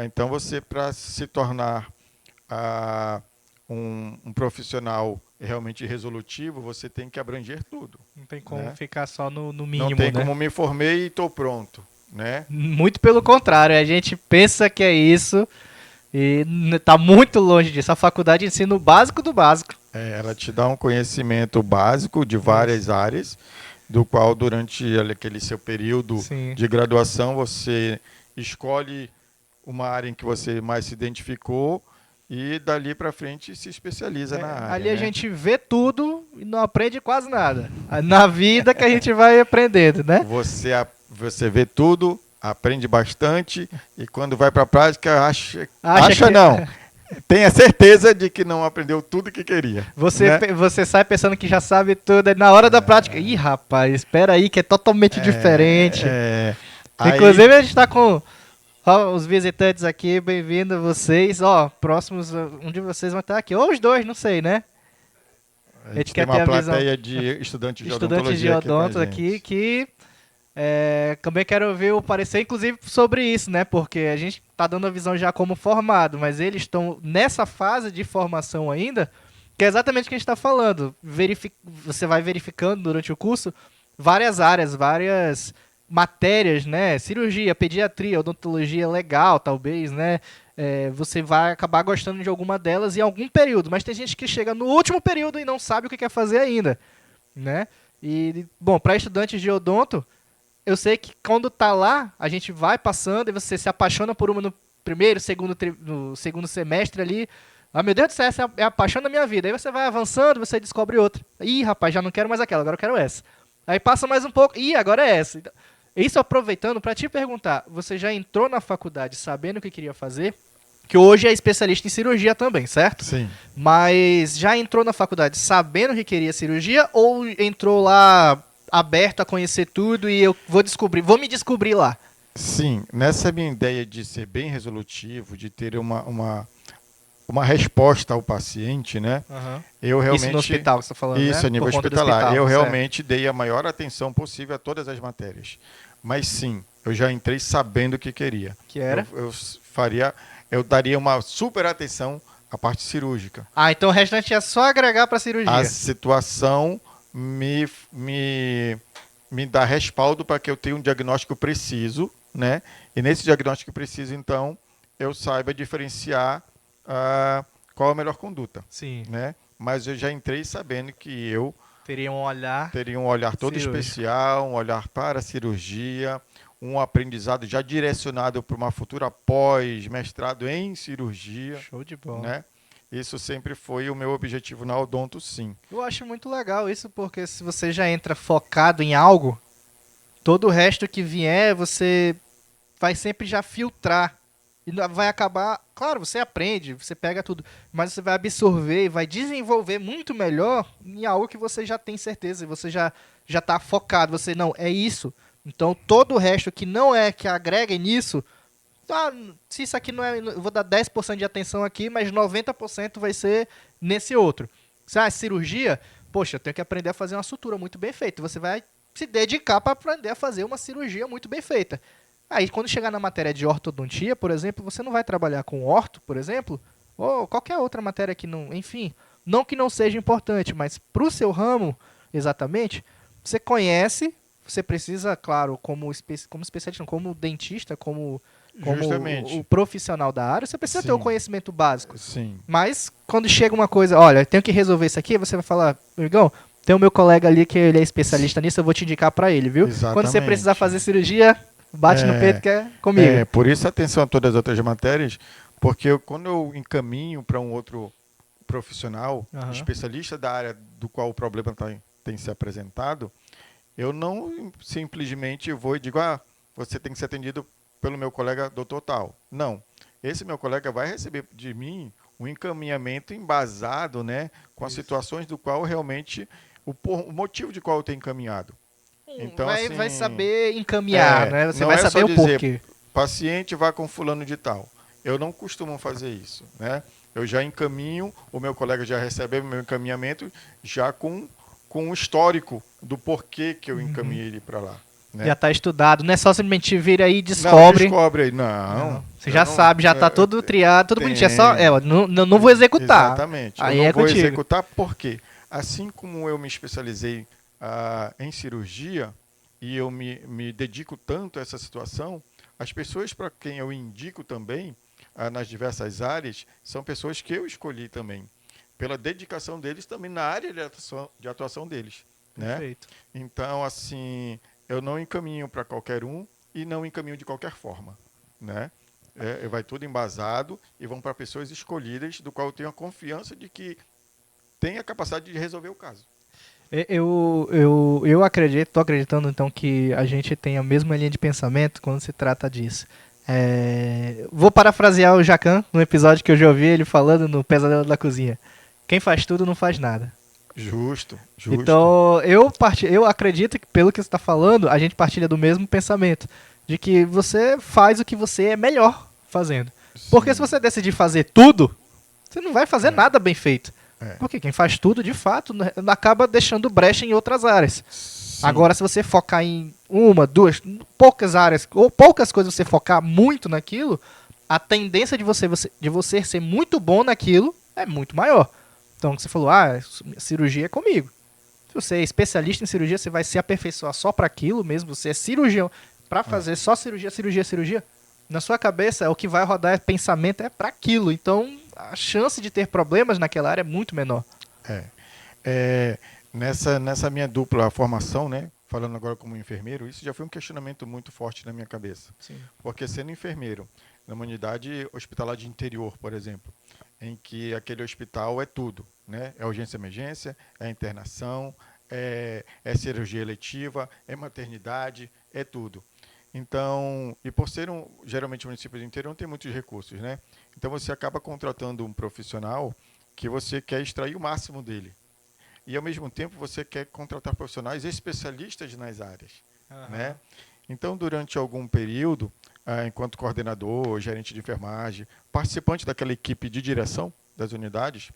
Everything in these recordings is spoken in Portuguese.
Então, você, para se tornar ah, um profissional realmente resolutivo, você tem que abranger tudo, Não tem como né? ficar só no Não mínimo, tem né? como me formei e estou pronto, né? Muito pelo contrário, a gente pensa que é isso e tá muito longe disso. A faculdade ensina o básico do básico. Ela te dá um conhecimento básico de Isso. várias áreas, do qual durante aquele seu período Sim. de graduação você escolhe uma área em que você mais se identificou e dali para frente se especializa na É, área, ali a né? gente vê tudo e não aprende quase nada. Na vida que a gente vai aprendendo, né? Você vê tudo, aprende bastante e quando vai para a prática Acha acha que não, tenha certeza de que não aprendeu tudo que queria, você, né? você sai pensando que já sabe tudo, e na hora da prática, ih, rapaz, espera aí que é totalmente diferente. É, aí Inclusive a gente tá com ó, os visitantes aqui, bem-vindo vocês. Ó, próximos, um de vocês vai estar aqui, ou os dois, não sei, né? a A gente gente tem quer ter uma a visão. plateia de estudantes de Estudantes de odontologia aqui com a odonto aqui gente. que também quero ouvir o parecer, inclusive, sobre isso, né? Porque a gente tá dando a visão já como formado, mas eles estão nessa fase de formação ainda, que é exatamente o que a gente está falando. Você vai verificando durante o curso várias áreas, várias matérias, né? Cirurgia, pediatria, odontologia legal, talvez, né? Você vai acabar gostando de alguma delas em algum período, mas tem gente que chega no último período e não sabe o que quer fazer ainda, né? E, bom, para estudantes de odonto, eu sei que quando tá lá, a gente vai passando e você se apaixona por uma no primeiro, no segundo semestre ali. Ah, meu Deus do céu, essa é a paixão da minha vida. Aí você vai avançando, você descobre outra. Ih, rapaz, já não quero mais aquela, agora eu quero essa. Aí passa mais um pouco, ih, agora é essa. Então, isso aproveitando para te perguntar, você já entrou na faculdade sabendo o que queria fazer? Que hoje é especialista em cirurgia também, certo? Sim, Mas já entrou na faculdade sabendo que queria cirurgia ou entrou lá aberto a conhecer tudo e eu vou me descobrir lá? sim. Nessa minha ideia de ser bem resolutivo, de ter uma resposta ao paciente, né? Aham. Eu Isso no realmente, hospital que você tá falando, isso né? a nível Por conta do hospitalar, hospital, eu certo. realmente dei a maior atenção possível a todas as matérias. Mas sim, eu já entrei sabendo o que queria. Que Eu, era? eu faria, eu daria uma super atenção à parte cirúrgica. Ah, então o restante é só agregar pra A cirurgia. situação me dá respaldo para que eu tenha um diagnóstico preciso, né? E nesse diagnóstico preciso, então, eu saiba diferenciar qual a melhor conduta, Sim. né? Mas eu já entrei sabendo que eu Teria um olhar teria um olhar todo cirúrgico. especial, um olhar para a cirurgia, um aprendizado já direcionado para uma futura pós-mestrado em cirurgia, Show de bola. né? Isso sempre foi o meu objetivo na Odonto, sim. Eu acho muito legal isso porque se você já entra focado em algo, todo o resto que vier, você vai sempre já filtrar. E vai acabar. Claro, você aprende, você pega tudo, mas você vai absorver e vai desenvolver muito melhor em algo que você já tem certeza, e você já tá focado. Você, não, é isso. Então todo o resto que não é que agrega nisso. Ah, se isso aqui não é. Eu vou dar 10% de atenção aqui, mas 90% vai ser nesse outro. Se é cirurgia, poxa, eu tenho que aprender a fazer uma sutura muito bem feita. Você vai se dedicar para aprender a fazer uma cirurgia muito bem feita. Aí, quando chegar na matéria de ortodontia, por exemplo, você não vai trabalhar com orto, por exemplo, ou qualquer outra matéria que não, enfim, não que não seja importante, mas para o seu ramo, exatamente, você conhece, você precisa, claro, como especialista, não, como dentista, como o Justamente. profissional da área, você precisa ter o Sim, conhecimento básico. sim. Mas quando chega uma coisa, olha, eu tenho que resolver isso aqui, você vai falar, amigão, tem o meu colega ali que ele é especialista nisso, eu vou te indicar para ele, viu? Quando você precisar Exatamente. fazer cirurgia, bate no peito É, que é comigo. por isso atenção a todas as outras matérias, porque quando eu encaminho para um outro profissional, Aham. especialista da área do qual o problema tem se apresentado, eu não simplesmente vou e digo, você tem que ser atendido pelo meu colega doutor tal. Não. Esse meu colega vai receber de mim um encaminhamento embasado, né, com as Isso. situações do qual realmente, o motivo de qual eu tenho encaminhado. Então, Vai assim, saber encaminhar, né? Você não vai é só saber o dizer, porquê. paciente vá com fulano de tal. Eu não costumo fazer isso, né? Eu já encaminho, o meu colega já recebe o meu encaminhamento já com um histórico do porquê que eu Uhum. encaminhei ele para lá, né? Já está estudado, não é só simplesmente vir aí e Não, descobre. descobre aí. Não. Você já sabe, já está todo triado, tudo bonitinho. É só, ó, não vou executar. Exatamente. Aí Eu não é vou contigo. executar porque, assim como eu me especializei em cirurgia e eu me dedico tanto a essa situação, as pessoas para quem eu indico também, nas diversas áreas, são pessoas que eu escolhi também, pela dedicação deles também na área de atuação deles, né? Perfeito. Então, assim, eu não encaminho para qualquer um e não encaminho de qualquer forma, né? Vai tudo embasado e vão para pessoas escolhidas, do qual eu tenho a confiança de que tem a capacidade de resolver o caso. Eu acredito, tô acreditando então que a gente tem a mesma linha de pensamento quando se trata disso. Vou parafrasear o Jacan no episódio que eu já ouvi ele falando no Pesadelo da Cozinha. Quem faz tudo não faz nada. Justo, justo. Então, eu acredito que, pelo que você está falando, a gente partilha do mesmo pensamento. De que você faz o que você é melhor fazendo. Porque se Sim. você decidir fazer tudo, você não vai fazer nada bem feito. É. Porque quem faz tudo, de fato, acaba deixando brecha em outras áreas. Sim. Agora, se você focar em uma, duas, poucas áreas, ou poucas coisas você focar muito naquilo, a tendência de você ser muito bom naquilo é muito maior. Então, você falou, cirurgia é comigo. Se você é especialista em cirurgia, você vai se aperfeiçoar só para aquilo mesmo. Você é cirurgião para fazer só cirurgia, cirurgia, cirurgia. Na sua cabeça, o que vai rodar pensamento é para aquilo. Então, a chance de ter problemas naquela área é muito menor. Nessa minha dupla formação, né? Falando agora como enfermeiro, isso já foi um questionamento muito forte na minha cabeça. Sim. Porque sendo enfermeiro, numa unidade hospitalar de interior, por exemplo, em que aquele hospital é tudo, né? É urgência e emergência, é internação, é cirurgia eletiva, é maternidade, é tudo. Então, e por ser geralmente um município do interior não tem muitos recursos, né? Então você acaba contratando um profissional que você quer extrair o máximo dele. E ao mesmo tempo você quer contratar profissionais especialistas nas áreas, né? Então, durante algum período, enquanto coordenador, gerente de enfermagem, participante daquela equipe de direção das unidades,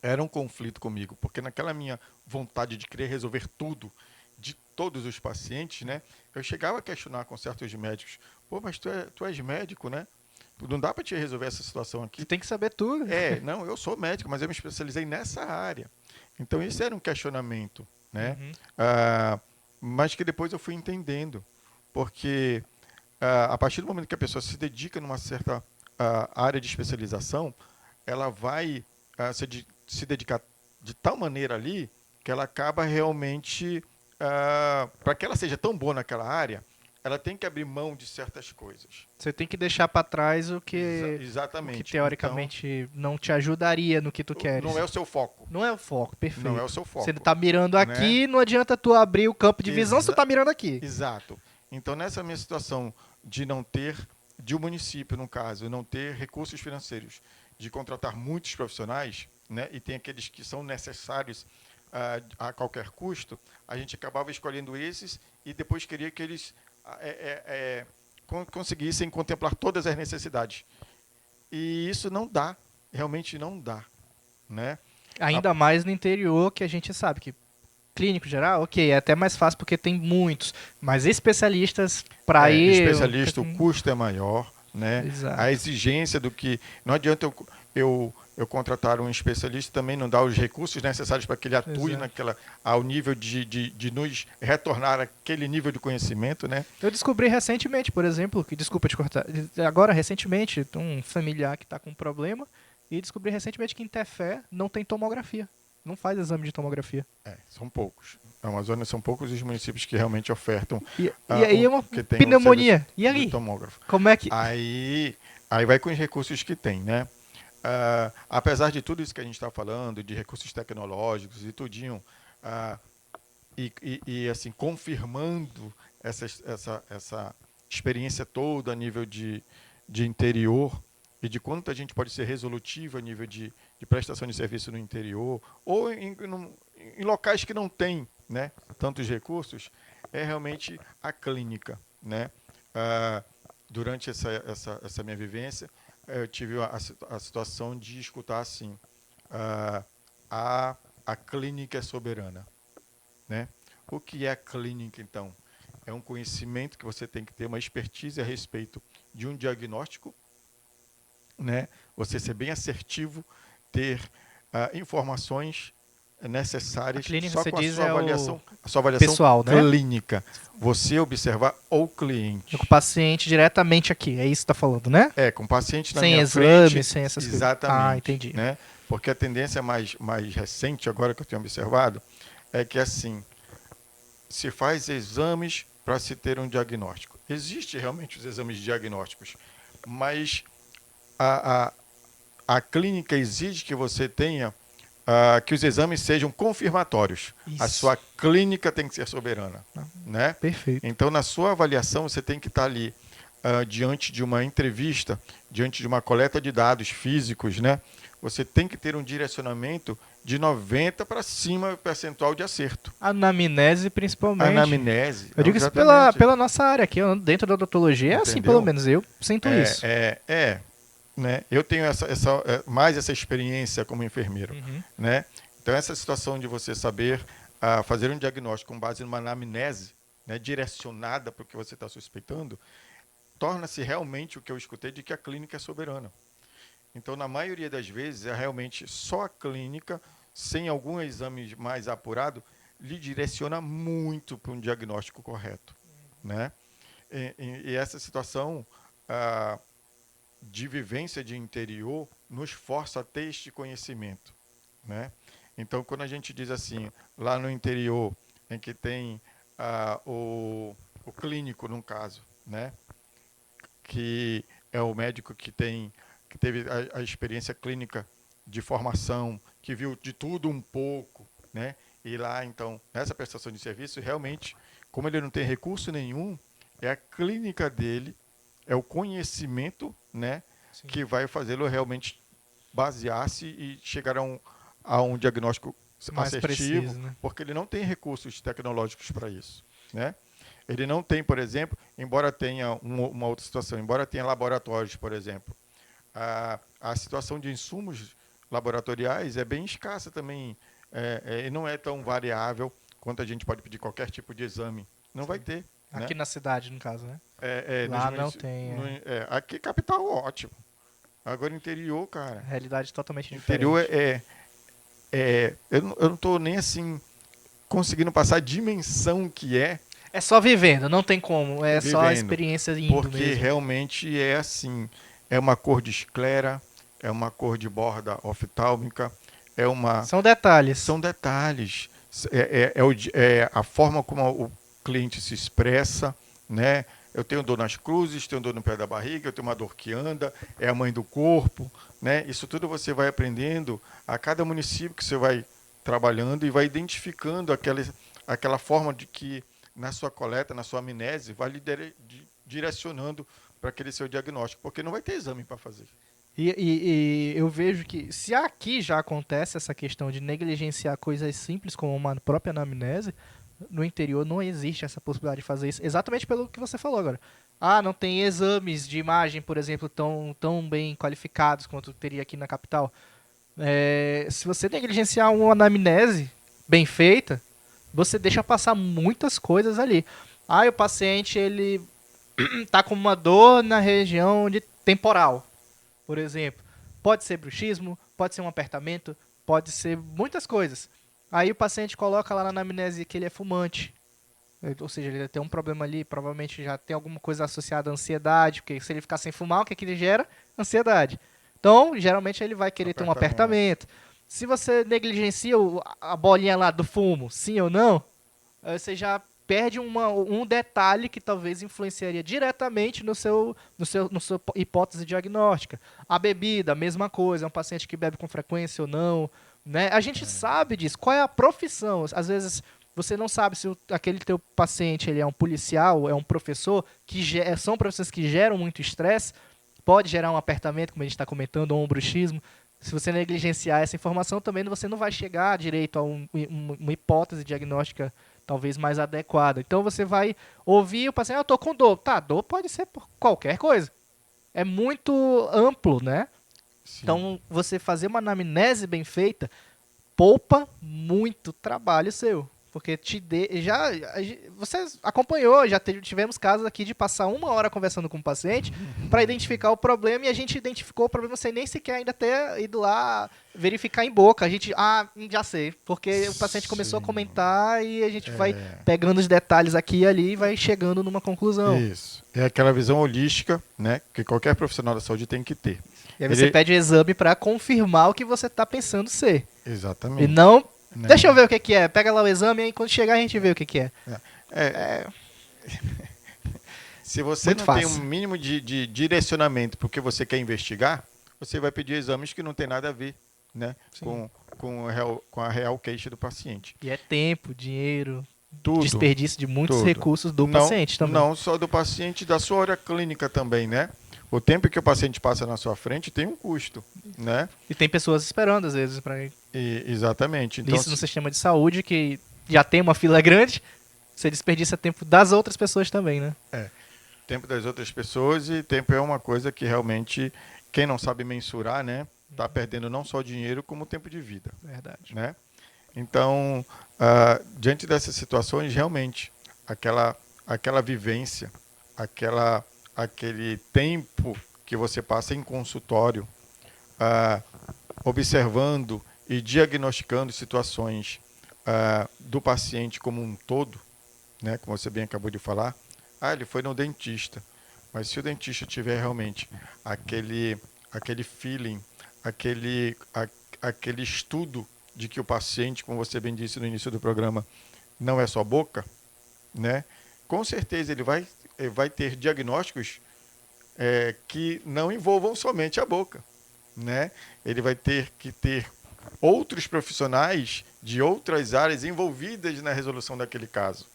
era um conflito comigo, porque naquela minha vontade de querer resolver tudo de todos os pacientes, né? Eu chegava a questionar com certos médicos: pô, mas tu és médico, né? Não dá para te resolver essa situação aqui. Você tem que saber tudo. Não, eu sou médico, mas eu me especializei nessa área. Então, isso era um questionamento, né? Mas que depois eu fui entendendo, porque a partir do momento que a pessoa se dedica numa certa área de especialização, ela vai se dedicar de tal maneira ali que ela acaba realmente, para que ela seja tão boa naquela área, ela tem que abrir mão de certas coisas. Você tem que deixar para trás o que Exatamente. teoricamente não te ajudaria no que tu queres. Não é o seu foco. Não é o foco, perfeito. Não é o seu foco. Você tá mirando aqui, não adianta tu abrir o campo de visão se tu tá mirando aqui. Exato. Então, nessa minha situação de não ter, de um município, no caso, não ter recursos financeiros, de contratar muitos profissionais, né, e tem aqueles que são necessários a qualquer custo, a gente acabava escolhendo esses e depois queria que eles conseguissem contemplar todas as necessidades. E isso não dá, realmente não dá, né? Ainda mais no interior, que a gente sabe que clínico geral, ok, é até mais fácil porque tem muitos, mas especialistas para ir... Especialista, o custo é maior, né? Exato. A exigência do que... Não adianta eu contratar um especialista também não dar os recursos necessários para que ele atue ao nível de nos retornar aquele nível de conhecimento, né? Eu descobri recentemente, por exemplo, que desculpa te cortar, agora recentemente, um familiar que está com um problema, e descobri recentemente que em Tefé não tem tomografia. Não faz exame de tomografia. São poucos. Na Amazônia são poucos os municípios que realmente ofertam. E aí é uma que tem pneumonia. E aí? Tomógrafo. Como é que... Aí vai com os recursos que tem, né? Apesar de tudo isso que a gente está falando, de recursos tecnológicos e tudinho, e assim, confirmando essa experiência toda a nível de interior, e de quanto a gente pode ser resolutivo a nível de prestação de serviço no interior, ou em locais que não tem, né, tantos recursos, é realmente a clínica, né? Durante essa minha vivência, eu tive a situação de escutar assim: a clínica é soberana, né? O que é a clínica, então? é um conhecimento que você tem que ter, uma expertise a respeito de um diagnóstico, né? Você ser bem assertivo, ter informações A necessárias clínica, só você com diz, é o a sua avaliação pessoal, né? clínica. Você observar o É com o cliente. paciente diretamente aqui. É isso que tá falando, né? Com o paciente na Sem minha exame, frente, sem essas coisas. Ah, exatamente, entendi. né? Porque a tendência mais recente, agora que eu tenho observado, é que assim, se faz exames para se ter um diagnóstico. Existem realmente os exames diagnósticos, mas a, a, a clínica exige que você tenha que os exames sejam confirmatórios. A Isso. sua clínica tem que ser soberana, né? Perfeito. Então, na sua avaliação, você tem que estar ali diante de uma entrevista, diante de uma coleta de dados físicos, né? Você tem que ter um direcionamento de 90 para cima percentual de acerto. Anamnese, principalmente. Anamnese, Eu digo isso exatamente. pela nossa área aqui, dentro da odontologia, é assim, pelo Entendeu? menos eu sinto isso. Né? Eu tenho mais essa experiência como enfermeiro, Uhum. né? Então essa situação de você saber fazer um diagnóstico com base numa anamnese, né, direcionada para o que você está suspeitando, torna-se realmente o que eu escutei de que a clínica é soberana. Então, na maioria das vezes, é realmente só a clínica, sem algum exame mais apurado, lhe direciona muito para um diagnóstico correto, né? E essa situação de vivência de interior nos força a ter este conhecimento, né? Então, quando a gente diz assim, lá no interior, em que tem o clínico, num caso, né? Que é o médico que teve a experiência clínica de formação, que viu de tudo um pouco, né? E lá, então, nessa prestação de serviço, realmente, como ele não tem recurso nenhum, é a clínica dele, é o conhecimento, né, Sim. que vai fazê-lo realmente basear-se e chegar a um diagnóstico Mais assertivo, preciso, né? porque ele não tem recursos tecnológicos para isso, né? Ele não tem, por exemplo, embora tenha uma outra situação, embora tenha laboratórios, por exemplo, a situação de insumos laboratoriais é bem escassa também, e não é tão variável quanto a gente pode pedir qualquer tipo de exame. Não vai ter. Aqui Né? na cidade, no caso, né? Nos Lá não tem. aqui, capital, ótimo. Agora, interior, cara. Realidade totalmente Interior diferente. eu não estou nem assim conseguindo passar a dimensão que é É só vivendo, não tem como. É só a vivendo. experiência indo Porque mesmo. realmente é assim. É uma cor de esclera, é uma cor de borda oftálmica, São detalhes. são detalhes. É a forma como o cliente se expressa, né? Eu tenho dor nas cruzes, tenho dor no pé da barriga, eu tenho uma dor que anda, é a mãe do corpo, né? Isso tudo você vai aprendendo a cada município que você vai trabalhando e vai identificando aquela forma de que na sua coleta, na sua amnese, vai lhe direcionando para aquele seu diagnóstico, porque não vai ter exame para fazer. E eu vejo que se aqui já acontece essa questão de negligenciar coisas simples como uma própria anamnese, no interior não existe essa possibilidade de fazer isso, exatamente pelo que você falou agora. Ah, não tem exames de imagem, por exemplo, tão bem qualificados quanto teria aqui na capital. Se você negligenciar uma anamnese bem feita, você deixa passar muitas coisas ali. Ah, o paciente ele tá com uma dor na região de temporal, por exemplo. Pode ser bruxismo, pode ser um apertamento, pode ser muitas coisas. Aí o paciente coloca lá na anamnese que ele é fumante. Ou seja, ele tem um problema ali, provavelmente já tem alguma coisa associada à ansiedade, porque se ele ficar sem fumar, o que é que ele gera? Ansiedade. Então, geralmente ele vai querer ter um apertamento. Se você negligencia a bolinha lá do fumo, sim ou não, você já perde um detalhe que talvez influenciaria diretamente no sua hipótese diagnóstica. A bebida, a mesma coisa, é um paciente que bebe com frequência ou não. Né? A gente sabe disso. Qual é a profissão? Às vezes você não sabe se aquele teu paciente ele é um policial, é um professor, são profissões que geram muito estresse, pode gerar um apertamento, como a gente está comentando, ou um bruxismo. Se você negligenciar essa informação, também você não vai chegar direito a uma hipótese diagnóstica talvez mais adequada. Então você vai ouvir o paciente, eu tô com dor. Tá, dor pode ser por qualquer coisa. É muito amplo, né? Sim. Então você fazer uma anamnese bem feita poupa muito trabalho seu. Porque você acompanhou, tivemos casos aqui de passar 1 hora conversando com o paciente para identificar o problema, e a gente identificou o problema sem nem sequer ainda ter ido lá verificar em boca. A gente, já sei, porque o paciente começou a Sim. comentar e a gente vai pegando os detalhes aqui e ali e vai chegando numa conclusão. Isso. É aquela visão holística, né, que qualquer profissional da saúde tem que ter. E aí você pede o exame para confirmar o que você está pensando ser. Exatamente. E não, Né? deixa eu ver o que é. Pega lá o exame e quando chegar a gente vê o que é. Se você Muito não fácil. tem um mínimo de direcionamento porque você quer investigar, você vai pedir exames que não tem nada a ver, né, com a real queixa do paciente. E é tempo, dinheiro, Tudo. desperdício de muitos Tudo. recursos do Não- paciente também. Não só do paciente, da sua hora clínica também, né? O tempo que o paciente passa na sua frente tem um custo, né? E tem pessoas esperando, às vezes, para Exatamente. Então, isso no sistema de saúde, que já tem uma fila grande, você desperdiça tempo das outras pessoas também, né? tempo das outras pessoas, e tempo é uma coisa que realmente quem não sabe mensurar, né, está perdendo não só dinheiro, como tempo de vida, Verdade. né? Então, diante dessas situações, realmente, aquela vivência, aquele tempo que você passa em consultório, observando e diagnosticando situações do paciente como um todo, né, como você bem acabou de falar. Ele foi no dentista, mas se o dentista tiver realmente aquele feeling, aquele estudo de que o paciente, como você bem disse no início do programa, não é só boca, né? Com certeza ele vai ter diagnósticos que não envolvam somente a boca, né? Ele vai ter que ter outros profissionais de outras áreas envolvidas na resolução daquele caso,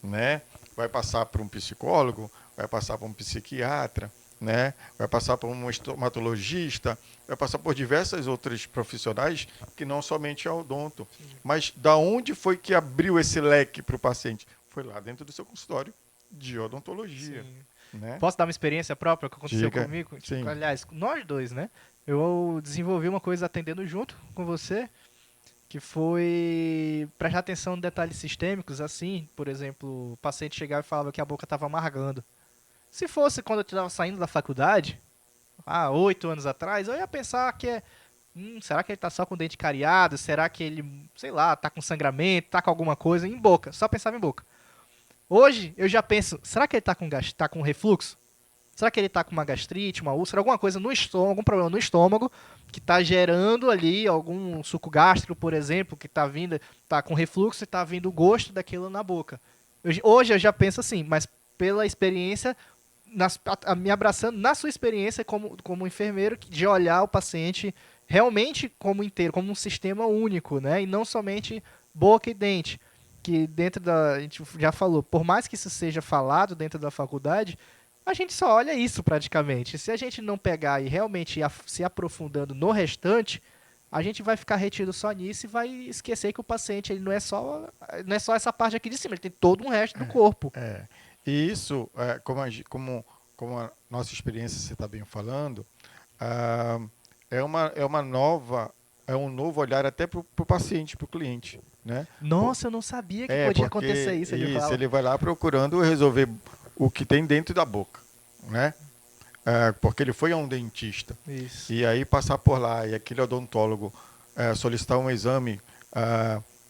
né? Vai passar por um psicólogo, vai passar por um psiquiatra, né? Vai passar por um estomatologista, vai passar por diversos outros profissionais que não somente é o odonto. Sim. Mas da onde foi que abriu esse leque para o paciente? Foi lá dentro do seu consultório de odontologia. Né? Posso dar uma experiência própria que aconteceu comigo? Sim. Aliás, nós dois, né? Eu desenvolvi uma coisa atendendo junto com você, que foi prestar atenção em detalhes sistêmicos, assim, por exemplo, o paciente chegava e falava que a boca estava amargando. Se fosse quando eu estava saindo da faculdade, 8 anos atrás, eu ia pensar que será que ele está só com o dente cariado? Será que ele, sei lá, está com sangramento, está com alguma coisa em boca? Só pensava em boca. Hoje, eu já penso, será que ele está com refluxo? Será que ele está com uma gastrite, uma úlcera, alguma coisa no estômago, algum problema no estômago que está gerando ali algum suco gástrico, por exemplo, que está com refluxo e está vindo o gosto daquilo na boca. Hoje eu já penso assim, mas pela experiência, me abraçando na sua experiência como enfermeiro, de olhar o paciente realmente como inteiro, como um sistema único, né? E não somente boca e dente. Que a gente já falou, por mais que isso seja falado dentro da faculdade, a gente só olha isso praticamente. Se a gente não pegar e realmente se aprofundando no restante, a gente vai ficar retido só nisso e vai esquecer que o paciente ele não é só essa parte aqui de cima, ele tem todo um resto do corpo. E isso, como a nossa experiência, você está bem falando, é um novo olhar até para o paciente, para o cliente. Né? Nossa, eu não sabia que podia acontecer isso. Ele vai lá procurando resolver o que tem dentro da boca, né? Porque ele foi a um dentista. Isso. E aí passar por lá e aquele odontólogo solicitar um exame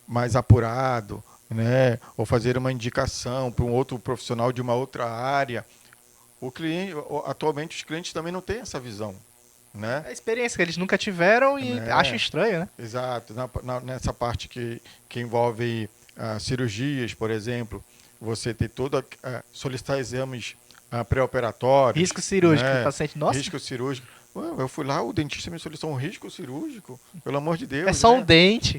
mais apurado, né? Ou fazer uma indicação para um outro profissional de uma outra área. Atualmente os clientes também não têm essa visão. Né? É a experiência que eles nunca tiveram e acham estranho, né? Exato. Nessa parte que envolve cirurgias, por exemplo, você ter solicitar exames pré-operatórios. Risco cirúrgico, né? O paciente, nossa. Risco cirúrgico. Eu fui lá, o dentista me solicitou um risco cirúrgico, pelo amor de Deus. É só um dente.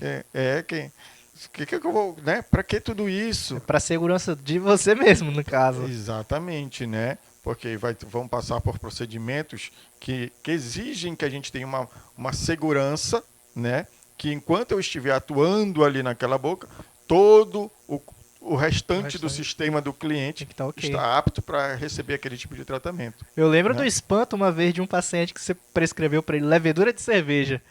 Que eu vou, né? Para que tudo isso? Para segurança de você mesmo, no caso. Exatamente, né? Porque vão passar por procedimentos que exigem que a gente tenha uma segurança, né? Que enquanto eu estiver atuando ali naquela boca, todo o restante do sistema do cliente está apto para receber aquele tipo de tratamento. Eu lembro do espanto uma vez de um paciente que você prescreveu para ele levedura de cerveja.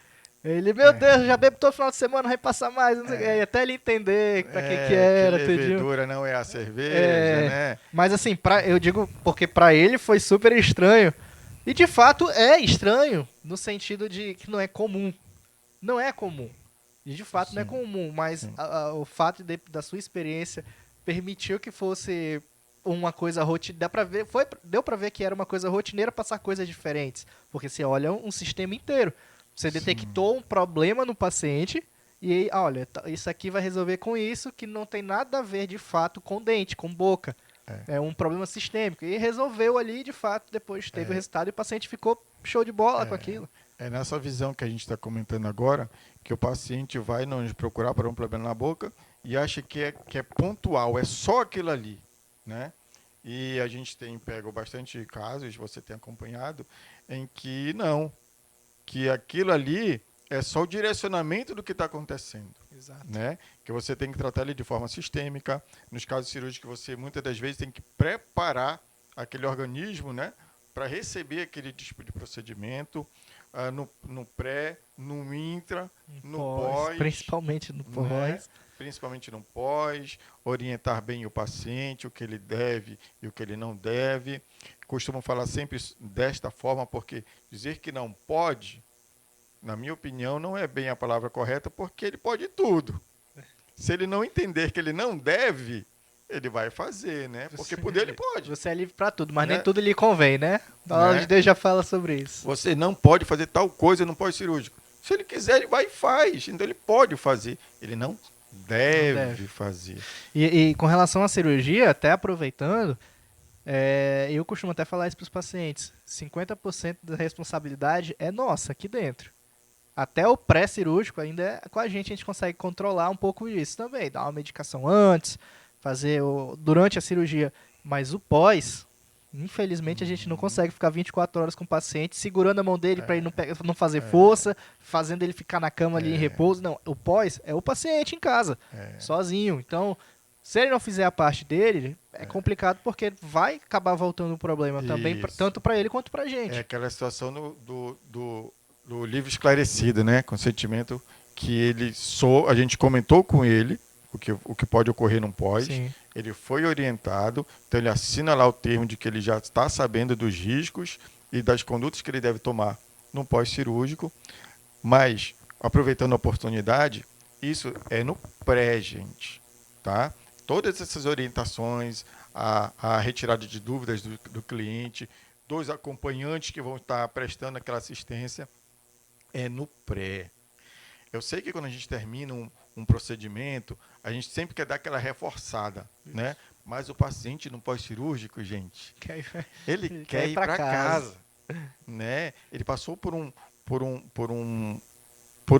Ele, meu Deus, eu já bebo todo final de semana, não vai passar mais. Não sei o quê. E até ele entender pra que era, que entendeu? levedura não é a cerveja, É, né? mas assim, eu digo porque pra ele foi super estranho. E de fato é estranho, no sentido de que não é comum. Não é comum. E de fato não é Sim, comum, mas sim. o fato da sua experiência permitiu que fosse uma coisa rotineira. Deu pra ver que era uma coisa rotineira passar coisas diferentes. Porque você olha um sistema inteiro. Você Sim. detectou um problema no paciente e aí, olha, isso aqui vai resolver com isso que não tem nada a ver de fato com dente, com boca. É, É um problema sistêmico. E resolveu ali, de fato, depois teve o é, resultado e o paciente ficou show de bola com é, aquilo. é nessa visão que a gente está comentando agora que o paciente vai nos procurar para um problema na boca e acha que é pontual, é só aquilo ali, né? E a gente tem pego bastante casos, você tem acompanhado, em que não, que aquilo ali é só o direcionamento do que está acontecendo, Exato. né? Que você tem que tratar ele de forma sistêmica. Nos casos cirúrgicos, você muitas das vezes tem que preparar aquele organismo, né, para receber aquele tipo de procedimento, no pré, no intra, no pós, Principalmente no né? pós. Principalmente no pós, orientar bem o paciente, o que ele deve e o que ele não deve. Costumo falar sempre desta forma, porque dizer que não pode, na minha opinião, não é bem a palavra correta, porque ele pode tudo. Se ele não entender que ele não deve, ele vai fazer, né? Porque poder ele pode, Você é livre pra tudo, mas nem né? tudo lhe convém, né? A palavra de Né? Deus já fala sobre isso. Você não pode fazer tal coisa no pós-cirúrgico. Se ele quiser, ele vai e faz. Então ele pode fazer. Ele não Não deve. deve fazer. E com relação à cirurgia, até aproveitando, eu costumo até falar isso para os pacientes. 50% da responsabilidade é nossa aqui dentro. Até o pré-cirúrgico ainda é com a gente consegue controlar um pouco disso também. Dar uma medicação antes, fazer durante a cirurgia. Mas o pós, infelizmente a gente não consegue ficar 24 horas com o paciente, segurando a mão dele para ele não fazer força, fazendo ele ficar na cama ali em repouso. Não, o pós é o paciente em casa, sozinho. Então, se ele não fizer a parte dele, é complicado porque vai acabar voltando o problema também, Isso. tanto para ele quanto para a É gente. aquela situação do livro esclarecido, né? Consentimento que a gente comentou com ele o que pode ocorrer num pós. Sim. Ele foi orientado, então ele assina lá o termo de que ele já está sabendo dos riscos e das condutas que ele deve tomar no pós-cirúrgico. Mas, aproveitando a oportunidade, isso é no pré, gente, tá? Todas essas orientações, a retirada de dúvidas do cliente, dos acompanhantes que vão estar prestando aquela assistência, é no pré. Eu sei que quando a gente termina um procedimento, a gente sempre quer dar aquela reforçada, né? Mas o paciente no pós-cirúrgico, gente, ele quer ir para casa, né? Ele passou por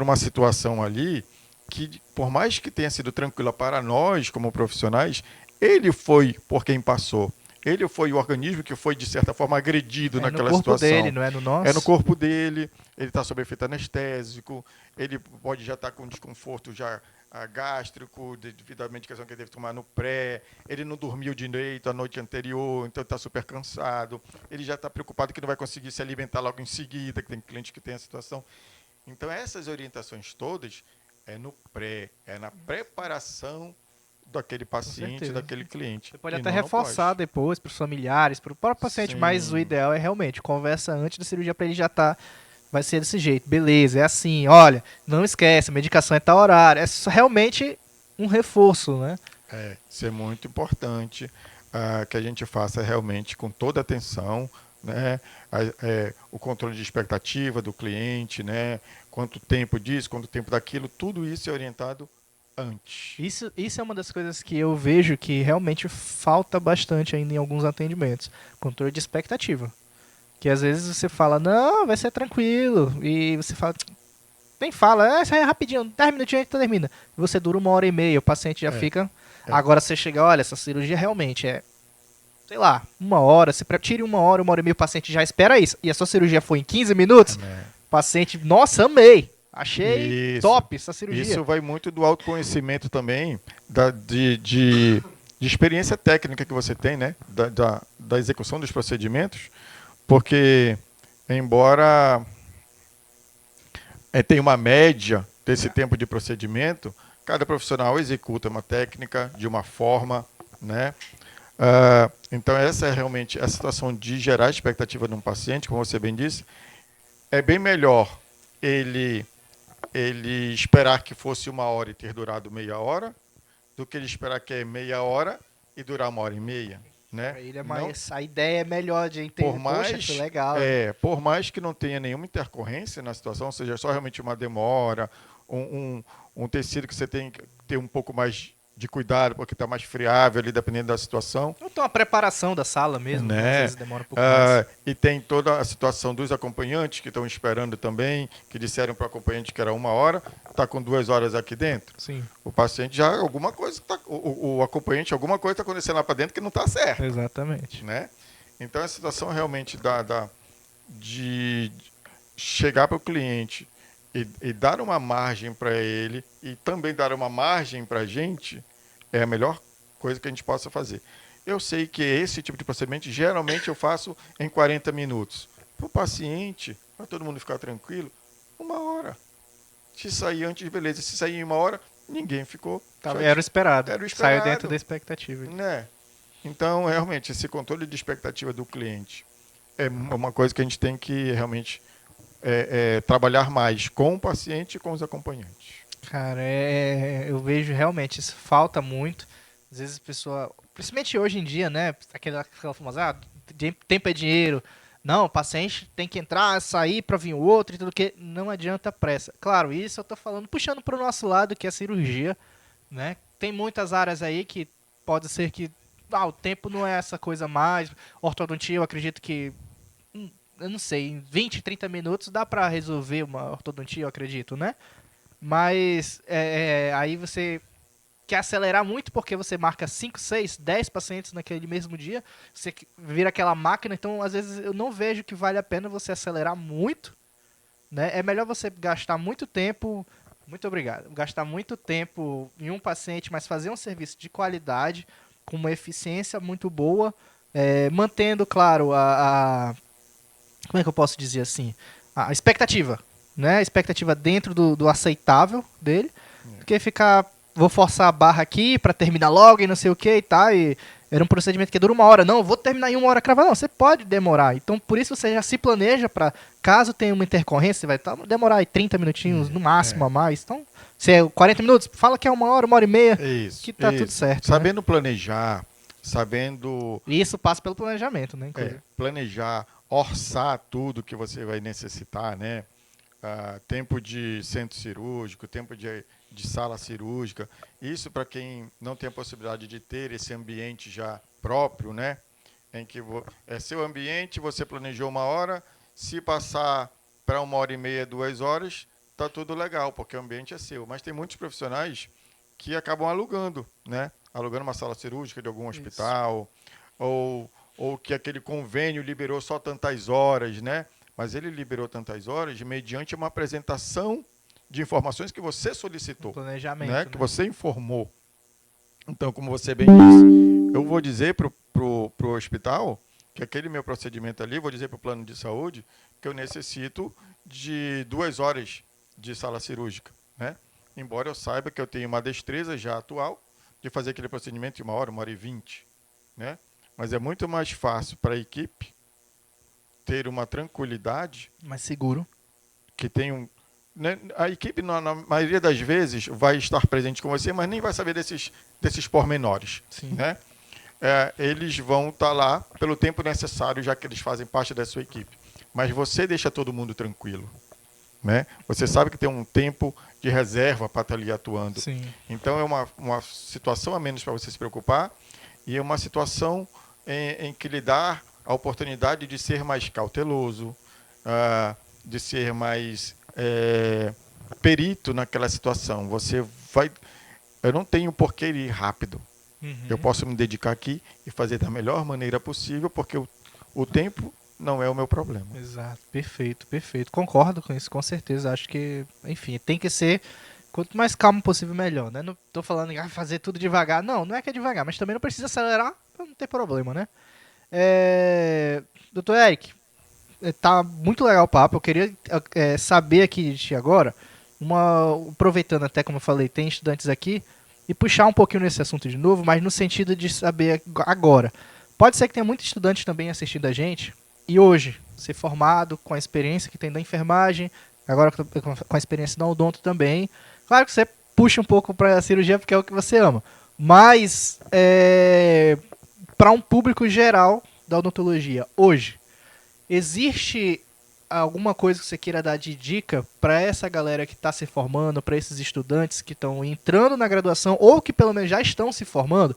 uma situação ali que, por mais que tenha sido tranquila para nós como profissionais, ele foi por quem passou. Ele foi o organismo que foi, de certa forma, agredido naquela no corpo situação. dele, não é no nosso? É no corpo dele, ele está sob efeito anestésico, ele pode já estar com desconforto já gástrico, devido à medicação que ele deve tomar no pré, ele não dormiu direito a noite anterior, então está super cansado, ele já está preocupado que não vai conseguir se alimentar logo em seguida, que tem cliente que tem a situação. Então, essas orientações todas é no pré, é na preparação daquele paciente, daquele cliente. Você pode E até não no reforçar pós. depois para os familiares, para o próprio paciente, mas o Sim. ideal é realmente conversa antes da cirurgia para ele já estar. Vai ser desse jeito, beleza, é assim, olha, não esquece, a medicação é tal horário. É realmente um reforço, né? Isso é muito importante que a gente faça realmente com toda atenção, né? O controle de expectativa do cliente, né? Quanto tempo disso, quanto tempo daquilo, tudo isso é orientado antes. Isso é uma das coisas que eu vejo que realmente falta bastante ainda em alguns atendimentos. Controle de expectativa. Que às vezes você fala, não, vai ser tranquilo. E você fala, nem fala, isso aí é rapidinho, 10 minutinhos a gente termina. E você dura 1 hora e meia, o paciente já fica. Agora você chega, olha, essa cirurgia realmente é, sei lá, 1 hora, você tire 1 hora e meia, o paciente já espera isso. E a sua cirurgia foi em 15 minutos, o paciente, nossa, amei. Achei top essa cirurgia. Isso vai muito do autoconhecimento também, de experiência técnica que você tem, né? Da execução dos procedimentos, porque, embora tem uma média desse tempo de procedimento, cada profissional executa uma técnica de uma forma, né? Então, essa é realmente a situação de gerar expectativa num paciente, como você bem disse. É bem melhor ele esperar que fosse 1 hora e ter durado meia hora, do que ele esperar que é meia hora e durar 1 hora e meia. Né? Pra ele é Não, mais, a ideia é melhor de por entender. Poxa, foi mais, legal. por mais que não tenha nenhuma intercorrência na situação, seja só realmente uma demora, um tecido que você tem que ter um pouco mais de cuidado, porque está mais friável ali, dependendo da situação. Então a preparação da sala mesmo, né? Às Né? vezes demora um pouco mais. E tem toda a situação dos acompanhantes que estão esperando também, que disseram para o acompanhante que era 1 hora, está com 2 horas aqui dentro. Sim, O paciente já, alguma coisa, o acompanhante, alguma coisa está acontecendo lá para dentro que não está certo. exatamente. Né? Então a situação realmente de chegar para o cliente e dar uma margem para ele e também dar uma margem para a gente é a melhor coisa que a gente possa fazer. Eu sei que esse tipo de procedimento geralmente eu faço em 40 minutos. Para o paciente, para todo mundo ficar tranquilo, 1 hora. Se sair antes, beleza. Se sair em 1 hora, ninguém ficou. Era o esperado. Era o esperado. Saiu dentro da expectativa. Né? Então, realmente, esse controle de expectativa do cliente é uma coisa que a gente tem que realmente trabalhar mais com o paciente e com os acompanhantes. Cara, eu vejo realmente, isso falta muito. Às vezes a pessoa, principalmente hoje em dia, né? Aquela famosa, tempo é dinheiro. Não, o paciente tem que entrar, sair para vir o outro e tudo que. Não adianta pressa. Claro, isso eu tô falando, puxando para o nosso lado, que é a cirurgia, né? Tem muitas áreas aí que pode ser que o tempo não é essa coisa mais. Ortodontia, eu acredito que eu não sei, em 20, 30 minutos dá para resolver uma ortodontia, eu acredito, né? Mas aí você quer acelerar muito porque você marca 5, 6, 10 pacientes naquele mesmo dia, você vira aquela máquina, então às vezes eu não vejo que vale a pena você acelerar muito, né? É melhor você gastar muito tempo, muito obrigado, gastar muito tempo em um paciente, mas fazer um serviço de qualidade, com uma eficiência muito boa, mantendo, claro, como é que eu posso dizer assim? A expectativa, né? A expectativa dentro do aceitável dele, porque ficar, vou forçar a barra aqui pra terminar logo e não sei o que e tal, e era um procedimento que dura 1 hora, não, vou terminar em 1 hora cravada, não, você pode demorar, então por isso você já se planeja pra, caso tenha uma intercorrência, você vai demorar aí 30 minutinhos no máximo a mais, então, se é 40 minutos, fala que é 1 hora, 1 hora e meia, Isso, que tá isso. tudo certo, Sabendo planejar, sabendo né? E isso passa pelo planejamento, né, inclusive. planejar, orçar tudo que você vai necessitar, né? Tempo de centro cirúrgico, tempo de sala cirúrgica. Isso para quem não tem a possibilidade de ter esse ambiente já próprio, né? Em que é seu ambiente, você planejou 1 hora, se passar para 1 hora e meia, 2 horas, tá tudo legal, porque o ambiente é seu. Mas tem muitos profissionais que acabam alugando, né? Alugando uma sala cirúrgica de algum hospital, ou que aquele convênio liberou só tantas horas, né? Mas ele liberou tantas horas mediante uma apresentação de informações que você solicitou, Planejamento, né? né? Que você informou. Então, como você bem disse, eu vou dizer para o hospital que aquele meu procedimento ali, vou dizer para o plano de saúde que eu necessito de 2 horas de sala cirúrgica, né? Embora eu saiba que eu tenho uma destreza já atual de fazer aquele procedimento em 1 hora, 1 hora e 20, né? Mas é muito mais fácil para a equipe ter uma tranquilidade, Mais seguro. que tem né? A equipe, na maioria das vezes, vai estar presente com você, mas nem vai saber desses pormenores. Sim. Né? Eles vão estar lá pelo tempo necessário, já que eles fazem parte da sua equipe. Mas você deixa todo mundo tranquilo. Né? Você sabe que tem um tempo de reserva para estar ali atuando. Sim. Então, é uma situação a menos para você se preocupar e é uma situação em que lhe dá a oportunidade de ser mais cauteloso, de ser mais perito naquela situação. Eu não tenho por que ir rápido. Uhum. Eu posso me dedicar aqui e fazer da melhor maneira possível, porque o tempo não é o meu problema. Exato, perfeito, perfeito. Concordo com isso, com certeza. Acho que, enfim, tem que ser quanto mais calmo possível, melhor, né? Não tô falando em fazer tudo devagar. Não, não é que é devagar, mas também não precisa acelerar pra não ter problema, né? Doutor Eric, tá muito legal o papo. Eu queria saber aqui de ti agora, aproveitando até como eu falei, tem estudantes aqui, e puxar um pouquinho nesse assunto de novo, mas no sentido de saber agora. Pode ser que tenha muitos estudantes também assistindo a gente, e hoje, ser formado com a experiência que tem da enfermagem, agora com a experiência da odonto também. Claro que você puxa um pouco para a cirurgia porque é o que você ama, mas para um público geral da odontologia, hoje, existe alguma coisa que você queira dar de dica para essa galera que está se formando, para esses estudantes que estão entrando na graduação ou que pelo menos já estão se formando?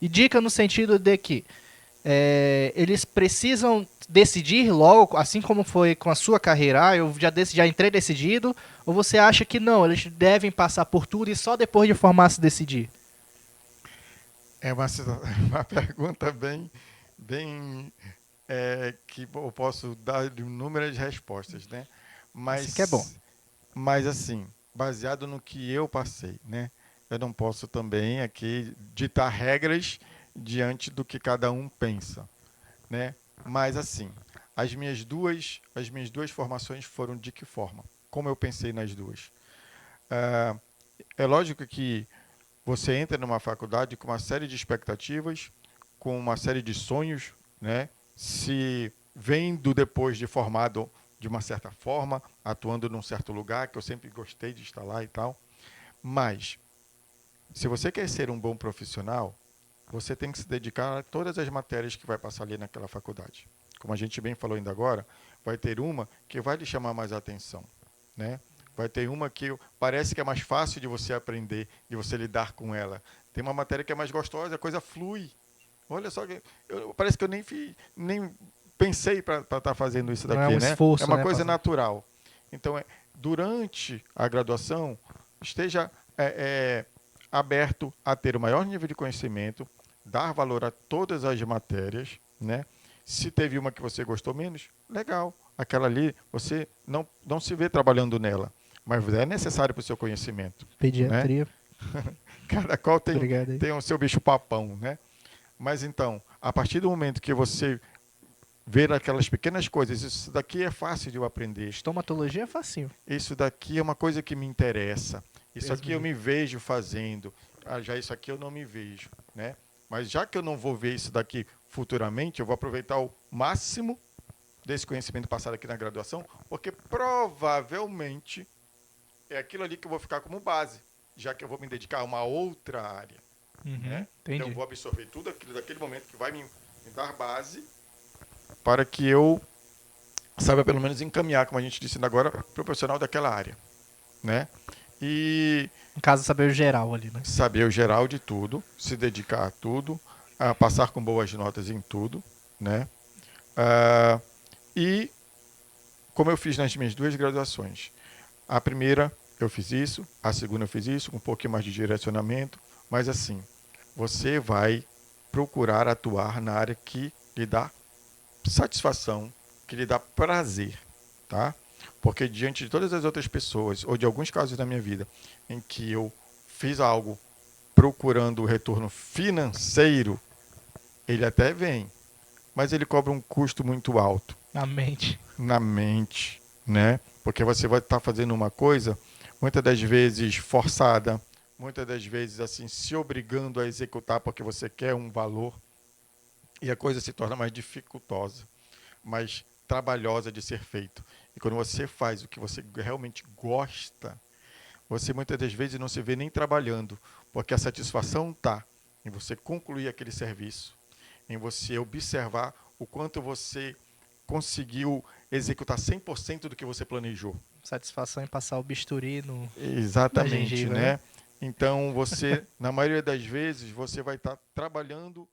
E dica no sentido de que eles precisam decidir logo, assim como foi com a sua carreira, eu já entrei decidido, ou você acha que não, eles devem passar por tudo e só depois de formar se decidir? É uma pergunta bem que eu posso dar inúmeras respostas, né? Assim que é bom. Mas assim, baseado no que eu passei, né? Eu não posso também aqui ditar regras diante do que cada um pensa, né? Mas assim, as minhas duas formações foram de que forma? Como eu pensei nas duas? Ah, é lógico que você entra numa faculdade com uma série de expectativas, com uma série de sonhos, né? Se vendo depois de formado de uma certa forma, atuando num certo lugar, que eu sempre gostei de estar lá e tal. Mas, se você quer ser um bom profissional, você tem que se dedicar a todas as matérias que vai passar ali naquela faculdade. Como a gente bem falou ainda agora, vai ter uma que vai lhe chamar mais a atenção, né? Vai ter uma que parece que é mais fácil de você aprender, de você lidar com ela. Tem uma matéria que é mais gostosa, a coisa flui. Olha só, parece que eu nem pensei para estar fazendo isso Não é daqui, um né? É esforço, uma né? coisa natural. Então, durante a graduação, esteja aberto a ter o maior nível de conhecimento, dar valor a todas as matérias, né? Se teve uma que você gostou menos, legal. Aquela ali, você não se vê trabalhando nela, mas é necessário para o seu conhecimento, né? Pediatria. Cada qual tem, Obrigado aí. tem o seu bicho-papão, né? Mas então, a partir do momento que você ver aquelas pequenas coisas, isso daqui é fácil de eu aprender, Estomatologia é facinho. isso daqui é uma coisa que me interessa, isso Deus aqui me eu livre. me vejo fazendo, já isso aqui eu não me vejo, né? Mas já que eu não vou ver isso daqui futuramente, eu vou aproveitar o máximo desse conhecimento passado aqui na graduação, porque provavelmente é aquilo ali que eu vou ficar como base, já que eu vou me dedicar a uma outra área, Uhum, né? Então eu entendi. vou absorver tudo aquilo daquele momento que vai me dar base para que eu saiba pelo menos encaminhar, como a gente disse ainda agora, para o profissional daquela área, né? E No caso, saber o geral ali, né? saber o geral de tudo, se dedicar a tudo, a passar com boas notas em tudo, né? E como eu fiz nas minhas duas graduações, a primeira eu fiz isso, a segunda eu fiz isso, com um pouquinho mais de direcionamento, mas assim, você vai procurar atuar na área que lhe dá satisfação, que lhe dá prazer, tá? Porque diante de todas as outras pessoas, ou de alguns casos da minha vida, em que eu fiz algo procurando o retorno financeiro, ele até vem, mas ele cobra um custo muito alto Na mente. na mente, né? Porque você vai estar fazendo uma coisa, muitas das vezes forçada, muitas das vezes assim se obrigando a executar porque você quer um valor e a coisa se torna mais dificultosa, mais trabalhosa de ser feito. E quando você faz o que você realmente gosta, você muitas das vezes não se vê nem trabalhando, porque a satisfação está em você concluir aquele serviço, em você observar o quanto você conseguiu executar 100% do que você planejou. Satisfação em passar o bisturi na Exatamente, gengiva, né? né? Então você, na maioria das vezes, você vai estar trabalhando